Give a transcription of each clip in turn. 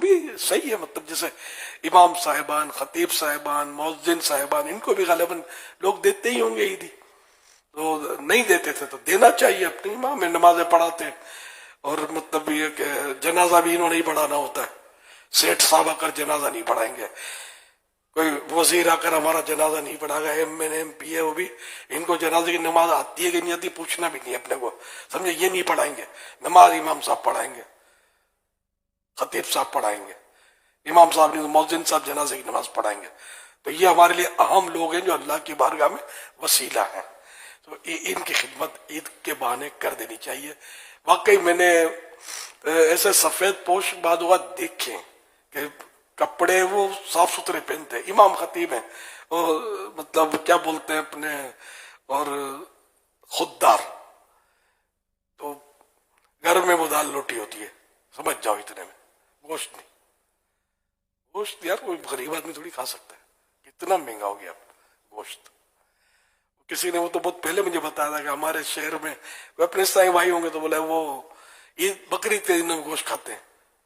بھی صحیح ہے، مطلب جیسے امام صاحبان، خطیب صاحبان، مؤذن صاحبان، ان کو بھی غالباً لوگ دیتے ہی ہوں گے عیدی، تو نہیں دیتے تھے تو دینا چاہیے. اپنی امام نمازیں پڑھاتے ہیں، اور مطلب یہ کہ جنازہ بھی انہوں نے ہی پڑھانا ہوتا ہے. سیٹھ صاحب آ کر جنازہ نہیں پڑھائیں گے، کوئی وزیر آ کر ہمارا جنازہ نہیں پڑھا گا، ایم این ایم پی ہے وہ بھی، ان کو جنازے کی نماز آتی ہے کہ نہیں آتی پوچھنا بھی نہیں اپنے کو، سمجھے، یہ نہیں پڑھائیں گے. نماز امام صاحب پڑھائیں گے، خطیب صاحب پڑھائیں گے، امام صاحب نہیں، مؤذن صاحب جنازے کی نماز پڑھائیں گے. تو یہ ہمارے لیے اہم لوگ ہیں جو اللہ کی بارگاہ میں وسیلہ ہیں. تو ان کی خدمت عید کے بہانے کر دینی چاہیے. واقعی میں نے ایسے سفید پوش بعد اوقات دیکھے کہ کپڑے وہ صاف ستھرے پہنتے ہیں، امام خطیب ہیں، اور مطلب کیا بولتے ہیں اپنے، اور خوددار، تو گھر میں وہ دال روٹی ہوتی ہے، سمجھ جاؤ اتنے میں گوشت نہیں. گوشت یار کوئی غریب آدمی تھوڑی کھا سکتا ہے، کتنا مہنگا ہو گیا گوشت. کسی نے وہ تو بہت پہلے مجھے بتایا تھا کہ ہمارے شہر میں کوئی اپنے عیسائی بھائی ہوں گے تو بولے وہ عید بقرعید کے دنوں میں گوشت کھاتے ہیں،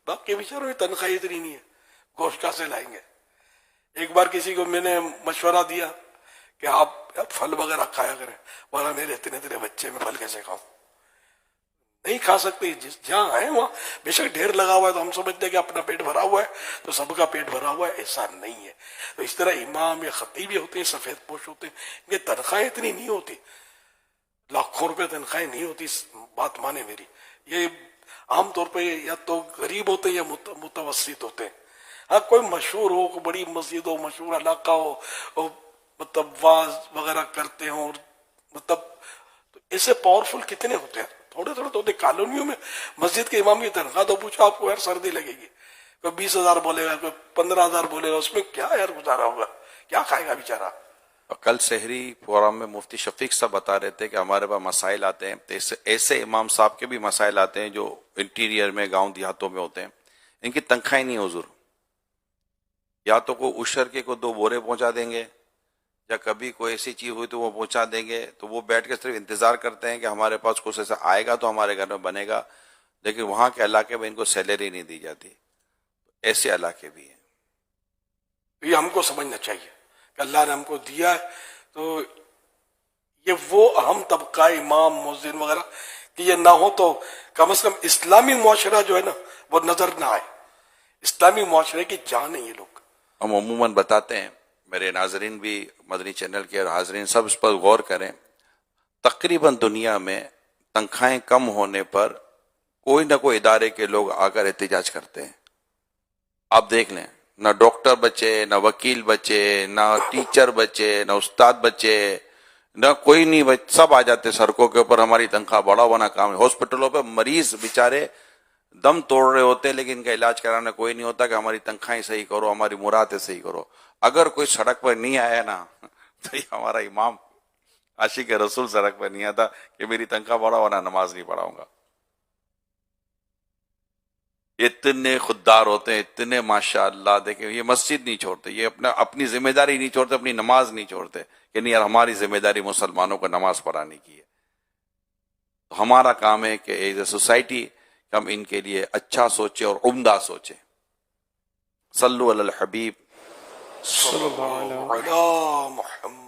باقی بیچاروں کی تنخواہ اتنی نہیں ہے، گوشت کہاں سے لائیں گے. ایک بار کسی کو میں نے مشورہ دیا کہ آپ پھل وغیرہ کھایا کریں، بولا میرے اتنے بچے میں پھل کیسے کھاؤں. نہیں کھا سکتے، جس جہاں ہیں وہاں بے شک ڈھیر لگا ہوا ہے تو ہم سمجھتے ہیں کہ اپنا پیٹ بھرا ہوا ہے تو سب کا پیٹ بھرا ہوا ہے، ایسا نہیں ہے. تو اس طرح امام یا خطیب یہ ہوتے ہیں، سفید پوش ہوتے ہیں، ان کی تنخواہیں اتنی نہیں ہوتی، لاکھوں روپے تنخواہیں نہیں ہوتی. بات مانے میری، یہ عام طور پہ یا تو غریب ہوتے ہیں یا متوسط ہوتے ہیں. ہاں کوئی مشہور ہو، کوئی بڑی مسجد ہو، مشہور علاقہ ہو، اور مطلب واز وغیرہ کرتے ہوں، مطلب ایسے پاورفل کتنے ہوتے ہیں، تھوڑے تھوڑے تو ہوتے. کالونیوں میں مسجد کے امام کی تنخواہ تو پوچھو آپ کو یار سردی لگے گی، کوئی 20,000 بولے گا، کوئی 15,000 بولے گا، اس میں کیا یار گزارا ہوگا، کیا کھائے گا بیچارہ. کل شہری فورم میں مفتی شفیق صاحب بتا رہے تھے کہ ہمارے پاس مسائل آتے ہیں، ایسے امام صاحب کے بھی مسائل آتے ہیں جو انٹیریئر میں گاؤں دیہاتوں میں ہوتے ہیں، ان کی تنخواہیں نہیں حضور، یا تو کوئی اشر کے کو 2 بورے پہنچا دیں گے، یا کبھی کوئی ایسی چیز ہوئی تو وہ پہنچا دیں گے، تو وہ بیٹھ کے صرف انتظار کرتے ہیں کہ ہمارے پاس کچھ ایسا آئے گا تو ہمارے گھر میں بنے گا، لیکن وہاں کے علاقے میں ان کو سیلری نہیں دی جاتی. ایسے علاقے بھی ہیں. یہ ہم کو سمجھنا چاہیے کہ اللہ نے ہم کو دیا ہے، تو یہ وہ اہم طبقہ امام مؤذن وغیرہ کہ یہ نہ ہو تو کم از کم اسلامی معاشرہ جو ہے نا وہ نظر نہ آئے. اسلامی معاشرے کی جان ہے یہ لوگ. ہم عموماً بتاتے ہیں، میرے ناظرین بھی مدنی چینل کے اور حاضرین سب اس پر غور کریں، تقریباً دنیا میں تنخواہیں کم ہونے پر کوئی نہ کوئی ادارے کے لوگ آ کر احتجاج کرتے ہیں. آپ دیکھ لیں، نہ ڈاکٹر بچے، نہ وکیل بچے، نہ ٹیچر بچے، نہ استاد بچے، نہ کوئی نہیں سب آ جاتے سڑکوں کے اوپر، ہماری تنخواہ بڑا بنا کام ہے. ہاسپٹلوں پہ مریض بیچارے دم توڑ رہے ہوتے ہیں لیکن ان کا علاج کرانا کوئی نہیں ہوتا کہ ہماری تنخواہیں صحیح کرو، ہماری مرادیں صحیح کرو. اگر کوئی سڑک پر نہیں آیا نا تو یہ ہمارا امام عاشق رسول سڑک پر نہیں آتا کہ میری تنخواہ بڑا ہونا نماز نہیں پڑھاؤں گا. اتنے خوددار ہوتے ہیں، اتنے ماشاءاللہ. دیکھیں یہ مسجد نہیں چھوڑتے، یہ اپنی ذمہ داری نہیں چھوڑتے، اپنی نماز نہیں چھوڑتے کہ نہیں یار ہماری ذمہ داری مسلمانوں کو نماز پڑھانے کی ہے. تو ہمارا کام ہے کہ ایز اے سوسائٹی ہم ان کے لیے اچھا سوچیں اور عمدہ سوچیں. صلو علی الحبیب صلی اللہ علیہ محمد.